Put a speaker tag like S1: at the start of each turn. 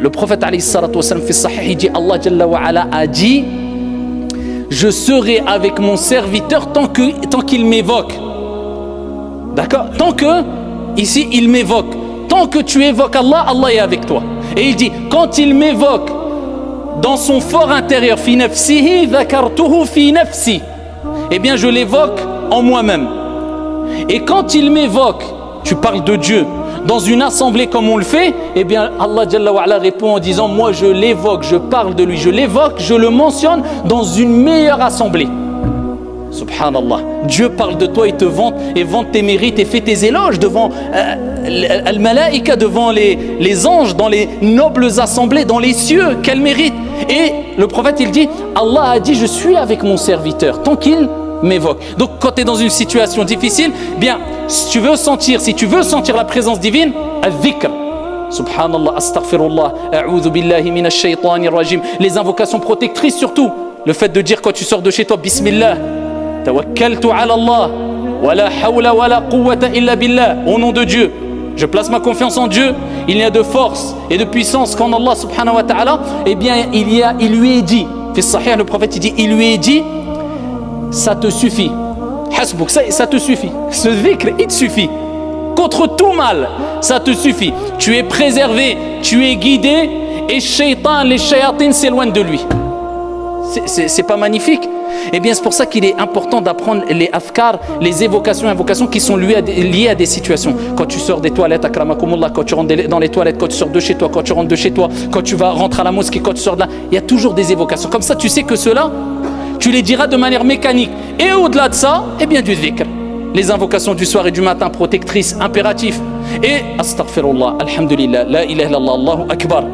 S1: le prophète alayhi salatu wassalam fi sahih, il dit Allah Jalla wa Ala a dit je serai avec mon serviteur tant qu'il m'évoque. D'accord? Tant que, ici, il m'évoque. Tant que tu évoques Allah, Allah est avec toi. Et il dit, quand il m'évoque dans son fort intérieur, fi nafsihi dhakartuhu fi nafsi, eh bien je l'évoque en moi-même. Et quand il m'évoque, tu parles de Dieu, dans une assemblée comme on le fait, eh bien Allah Jalla wa Ala répond en disant moi je l'évoque, je parle de lui, je l'évoque, je le mentionne dans une meilleure assemblée. Subhanallah, Dieu parle de toi, il te vante et vante tes mérites et fait tes éloges devant al-malaïka, devant les anges, dans les nobles assemblées, dans les cieux, qu'elle mérite. Et le prophète il dit Allah a dit je suis avec mon serviteur tant qu'il m'évoque. Donc quand tu es dans une situation difficile, bien si tu veux sentir la présence divine, al-dhikr, subhanallah, astaghfirullah, a'udhu billahi minash shaytanir rajim, les invocations protectrices surtout, le fait de dire quand tu sors de chez toi bismillah, tawakkaltu ala Allah, wa la hawla wa la quwwata illa billah, au nom de Dieu, je place ma confiance en Dieu, il n'y a de force et de puissance qu'en Allah subhanahu wa ta'ala. Eh bien il lui est dit, fi sahih, le prophète il lui est dit ça te suffit, hasbouk, ça te suffit, ce dhikr il te suffit contre tout mal, ça te suffit, tu es préservé, tu es guidé et shaitan, les shayatines s'éloignent de lui. C'est pas magnifique? Eh bien c'est pour ça qu'il est important d'apprendre les afkar, les invocations qui sont liées à des situations. Quand tu sors des toilettes, akramakumullah, quand tu rentres dans les toilettes, quand tu sors de chez toi, quand tu rentres de chez toi, quand tu vas rentrer à la mosquée, quand tu sors de là, il y a toujours des évocations. Comme ça tu sais que ceux-là, tu les diras de manière mécanique. Et au-delà de ça, eh bien du dhikr. Les invocations du soir et du matin, protectrices, impératifs. Et astaghfirullah, alhamdulillah, la ilaha illallah, Allahu akbar.